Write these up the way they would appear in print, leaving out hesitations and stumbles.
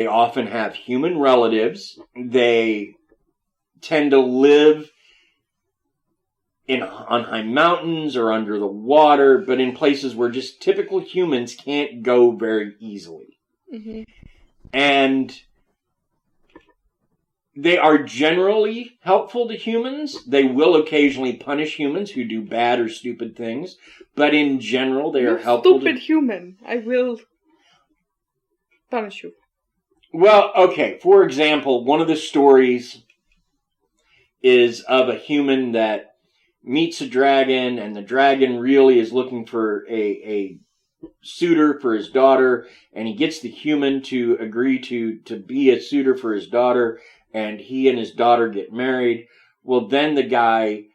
They often have human relatives. They tend to live on high mountains or under the water, but in places where just typical humans can't go very easily. Mm-hmm. And they are generally helpful to humans. They will occasionally punish humans who do bad or stupid things, but in general, they are helpful. Stupid human, I will punish you. Well, okay. For example, one of the stories is of a human that meets a dragon, and the dragon really is looking for a suitor for his daughter, and he gets the human to agree to be a suitor for his daughter, and he and his daughter get married. Well, then the guy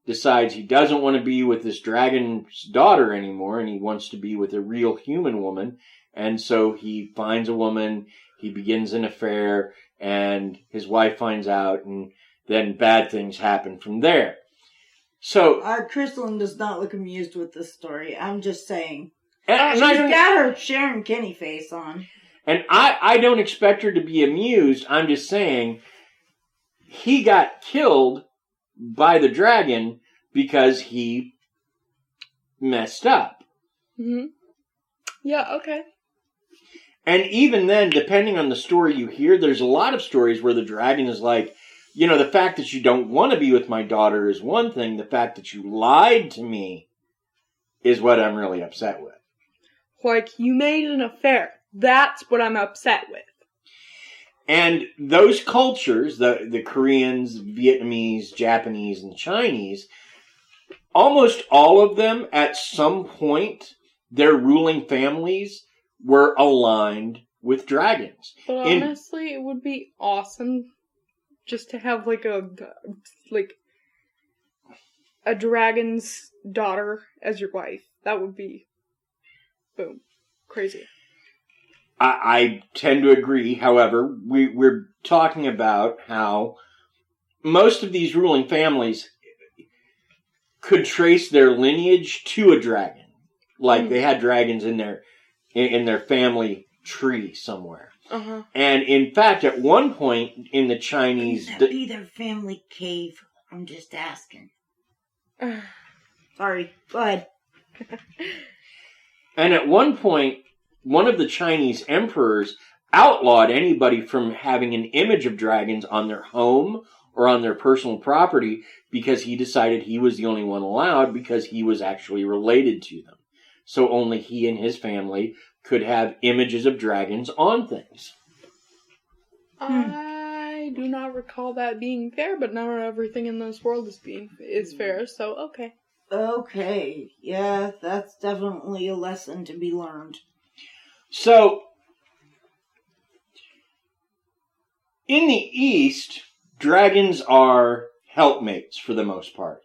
decides he doesn't want to be with this dragon's daughter anymore, and he wants to be with a real human woman, and so he finds a woman, he begins an affair, and his wife finds out, and then bad things happen from there. So, Crystalline does not look amused with this story. I'm just saying. And she's got her Sharon Kinney face on. And I don't expect her to be amused. I'm just saying he got killed by the dragon because he messed up. Mm-hmm. Yeah, okay. And even then, depending on the story you hear, there's a lot of stories where the dragon is like, you know, the fact that you don't want to be with my daughter is one thing. The fact that you lied to me is what I'm really upset with. Like, you made an affair. That's what I'm upset with. And those cultures, the Koreans, Vietnamese, Japanese, and Chinese, almost all of them, at some point, their ruling families were aligned with dragons. But honestly, it would be awesome just to have like a dragon's daughter as your wife. That would be, boom, crazy. I tend to agree. However, we're talking about how most of these ruling families could trace their lineage to a dragon. Like they had dragons in their family tree somewhere. Uh-huh. And in fact, at one point in the Chinese... Could that be their family cave? I'm just asking. Sorry, go ahead. And at one point, one of the Chinese emperors outlawed anybody from having an image of dragons on their home or on their personal property because he decided he was the only one allowed because he was actually related to them. So only he and his family could have images of dragons on things. I do not recall that being fair, but not everything in this world is fair, so okay. Okay, yeah, that's definitely a lesson to be learned. So, in the East, dragons are helpmates for the most part.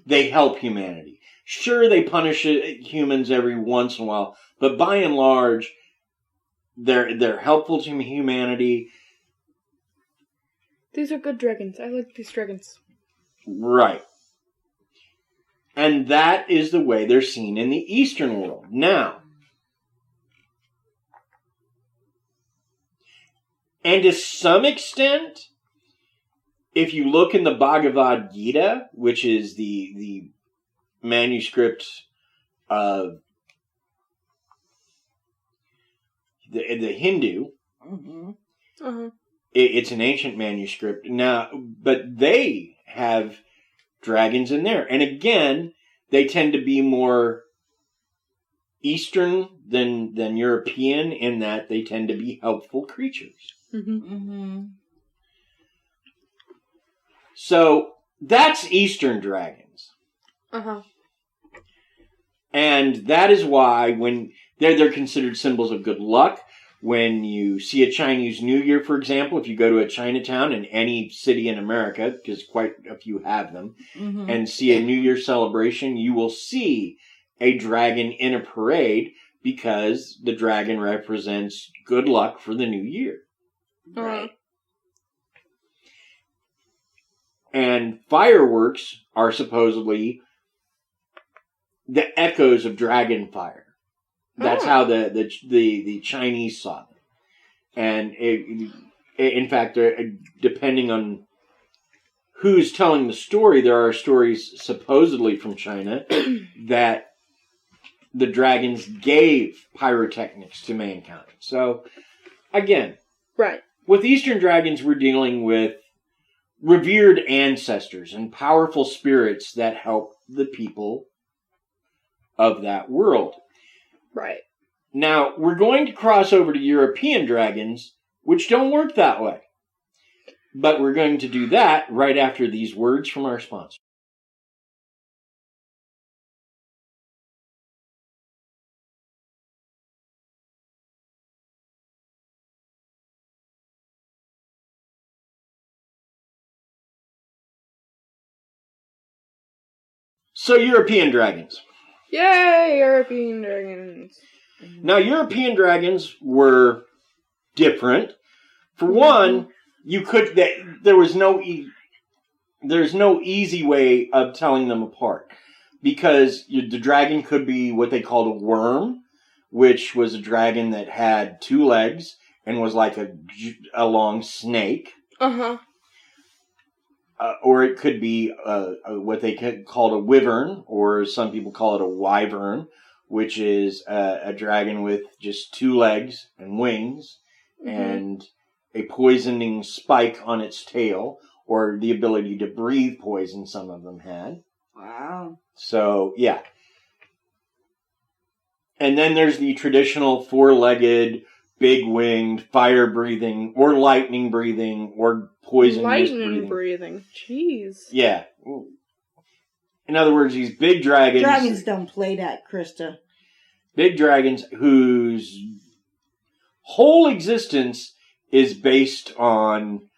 They help humanity. Sure, they punish humans every once in a while, but by and large, they're helpful to humanity. These are good dragons. I like these dragons. Right. And that is the way they're seen in the Eastern world. Now, and to some extent, if you look in the Bhagavad Gita, which is the manuscript of the Hindu, mm-hmm. Uh-huh. It's an ancient manuscript now, but they have dragons in there, and again, they tend to be more Eastern than European in that they tend to be helpful creatures. Mm-hmm. Mm-hmm. So that's Eastern dragons. Uh-huh. And that is why when they're considered symbols of good luck. When you see a Chinese New Year, for example, if you go to a Chinatown in any city in America, because quite a few have them, mm-hmm. and see a New Year celebration, you will see a dragon in a parade because the dragon represents good luck for the new year. Right. And fireworks are supposedly the echoes of dragon fire. That's how the Chinese saw them. And in fact, depending on who's telling the story, there are stories supposedly from China that the dragons gave pyrotechnics to mankind. So, again, Right. with Eastern dragons, we're dealing with revered ancestors and powerful spirits that help the people of that world. Right. Now, we're going to cross over to European dragons, which don't work that way. But we're going to do that right after these words from our sponsor. So, European dragons. Yay, European dragons. Now, European dragons were different. For one, there's no easy way of telling them apart, because the dragon could be what they called a worm, which was a dragon that had 2 legs and was like a long snake. Uh-huh. Or it could be what they called a wyvern, or some people call it a wyvern, which is a dragon with just 2 legs and wings, and a poisoning spike on its tail, or the ability to breathe poison some of them had. Wow. So, yeah. And then there's the traditional 4-legged, big-winged, fire-breathing, or lightning-breathing, or poisonous breathing. Jeez. Yeah. In other words, these big dragons... Dragons don't play that, Krysta. Big dragons whose whole existence is based on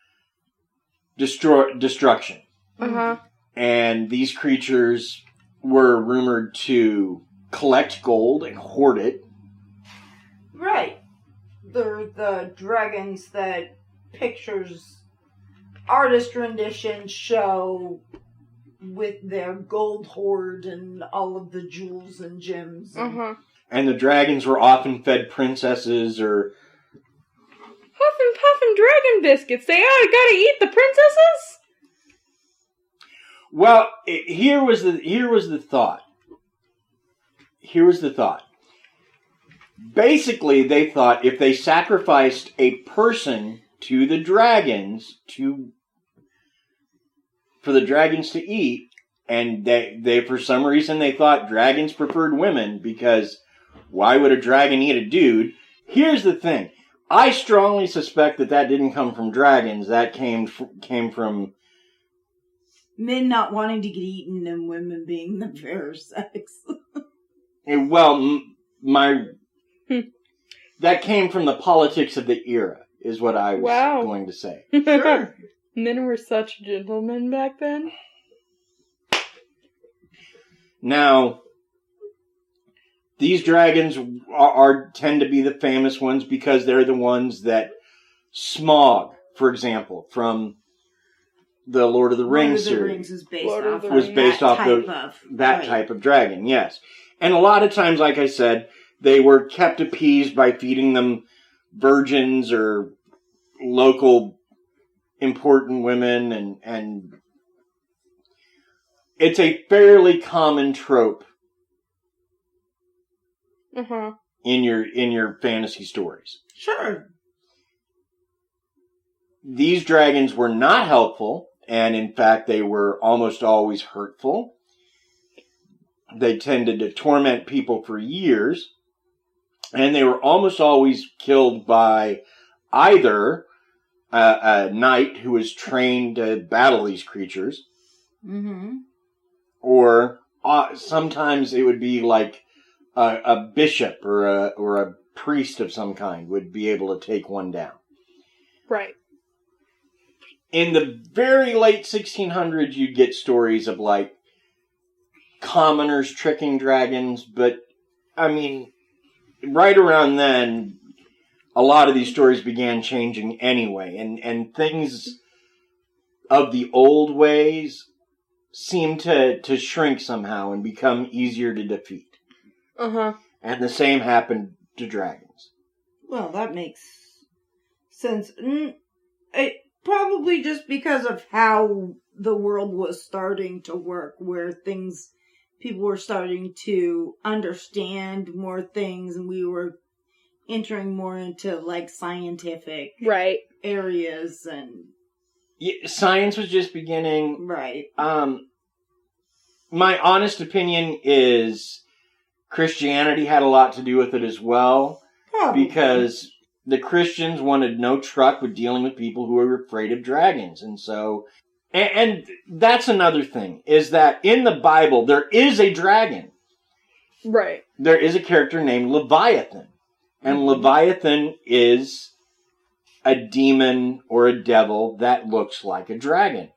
destruction. Uh-huh. And these creatures were rumored to collect gold and hoard it. Right. They're the dragons that artist renditions show with their gold hoard and all of the jewels and gems. Uh-huh. And the dragons were often fed princesses or... Huffin' puffin' dragon biscuits. They gotta eat the princesses? Well, here was the thought. Basically, they thought if they sacrificed a person to the dragons for the dragons to eat, and they for some reason they thought dragons preferred women, because why would a dragon eat a dude? Here's the thing. I strongly suspect that didn't come from dragons. That came from men not wanting to get eaten and women being the fairer sex. Well, that came from the politics of the era, is what I was going to say. Sure. Men were such gentlemen back then. Now, these dragons tend to be the famous ones because they're the ones that Smaug, for example, from the Lord of the Rings series, was based off that type of dragon, yes. And a lot of times, like I said, they were kept appeased by feeding them virgins or local important women, and it's a fairly common trope in your fantasy stories. Sure. These dragons were not helpful, and in fact they were almost always hurtful. They tended to torment people for years, and they were almost always killed by either a knight who was trained to battle these creatures, or sometimes it would be like a bishop or a priest of some kind would be able to take one down. Right. In the very late 1600s, you'd get stories of like commoners tricking dragons, but I mean, right around then, a lot of these stories began changing anyway, and things of the old ways seem to shrink somehow and become easier to defeat. Uh-huh. And the same happened to dragons. Well, that makes since probably just because of how the world was starting to work, where people were starting to understand more things, and we were entering more into like scientific areas, and science was just beginning. Right. My honest opinion is Christianity had a lot to do with it as well. Probably. Because the Christians wanted no truck with dealing with people who were afraid of dragons. And so, and that's another thing, is that in the Bible, there is a dragon. Right. There is a character named Leviathan. And Leviathan is a demon or a devil that looks like a dragon.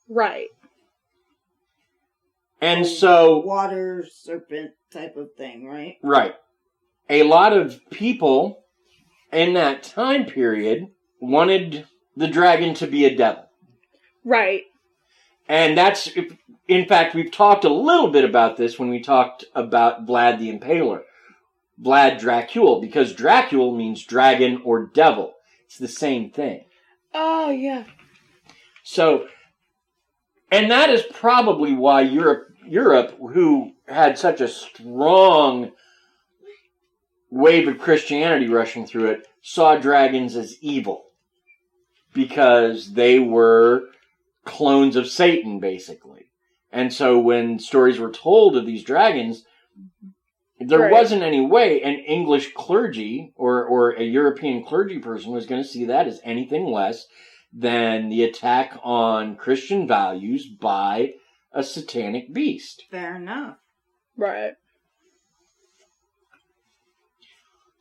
Right. And so... water serpent type of thing, right? Right. A lot of people in that time period wanted the dragon to be a devil. Right. And that's... In fact, we've talked a little bit about this when we talked about Vlad the Impaler. Vlad Dracul, because Dracul means dragon or devil. It's the same thing. Oh, yeah. So, and that is probably why Europe, who had such a strong wave of Christianity rushing through it, saw dragons as evil. Because they were clones of Satan, basically. And so when stories were told of these dragons, there wasn't any way an English clergy or a European clergy person was going to see that as anything less than the attack on Christian values by a satanic beast. Fair enough. Right.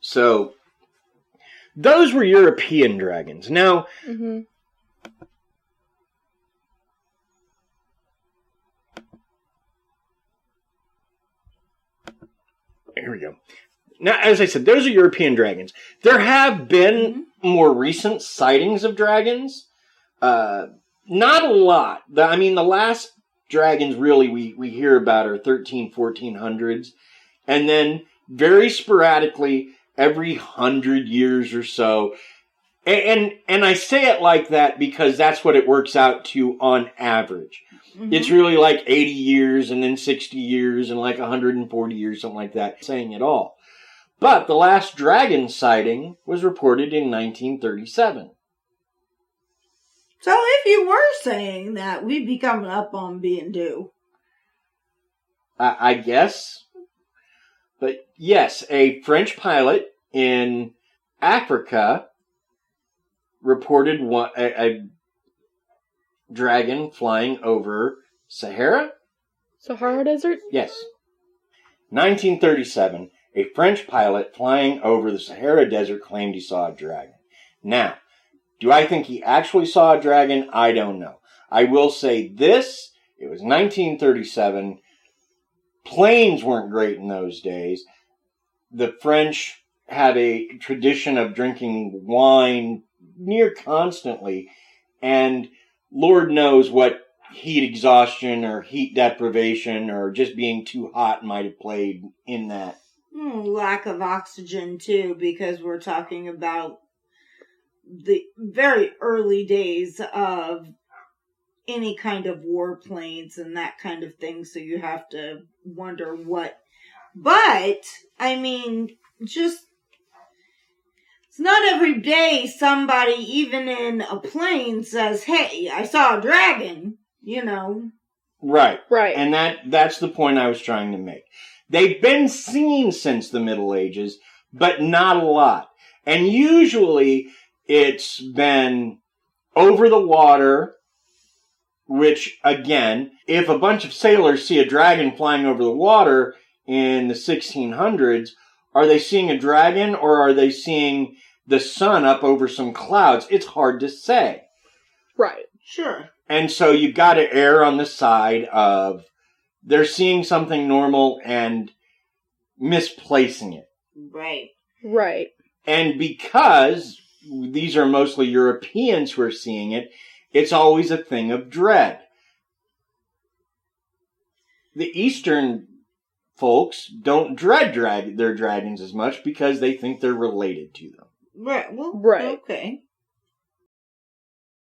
So, those were European dragons. Now, here we go. Now, as I said, those are European dragons. There have been more recent sightings of dragons. Not a lot. The last dragons really we hear about are 1400s. And then very sporadically, every 100 years or so. And I say it like that because that's what it works out to on average. It's really like 80 years and then 60 years and like 140 years, something like that, saying it all. But the last dragon sighting was reported in 1937. So if you were saying that, we'd be coming up on being due. I guess. But yes, a French pilot in Africa reported a dragon flying over Sahara? Sahara Desert? Yes. 1937, a French pilot flying over the Sahara Desert claimed he saw a dragon. Now, do I think he actually saw a dragon? I don't know. I will say this, it was 1937. Planes weren't great in those days. The French had a tradition of drinking wine near constantly, and Lord knows what heat exhaustion or heat deprivation or just being too hot might have played in that. Lack of oxygen, too, because we're talking about the very early days of any kind of warplanes and that kind of thing, so you have to wonder what. But, I mean, just, it's not every day somebody, even in a plane, says, hey, I saw a dragon, you know. Right. Right. And that's the point I was trying to make. They've been seen since the Middle Ages, but not a lot. And usually it's been over the water, which, again, if a bunch of sailors see a dragon flying over the water in the 1600s, are they seeing a dragon or are they seeing the sun up over some clouds? It's hard to say. Right. Sure. And so you've got to err on the side of they're seeing something normal and misplacing it. Right. Right. And because these are mostly Europeans who are seeing it, it's always a thing of dread. The Eastern folks don't dread their dragons as much because they think they're related to them. Right. Well, right. Okay.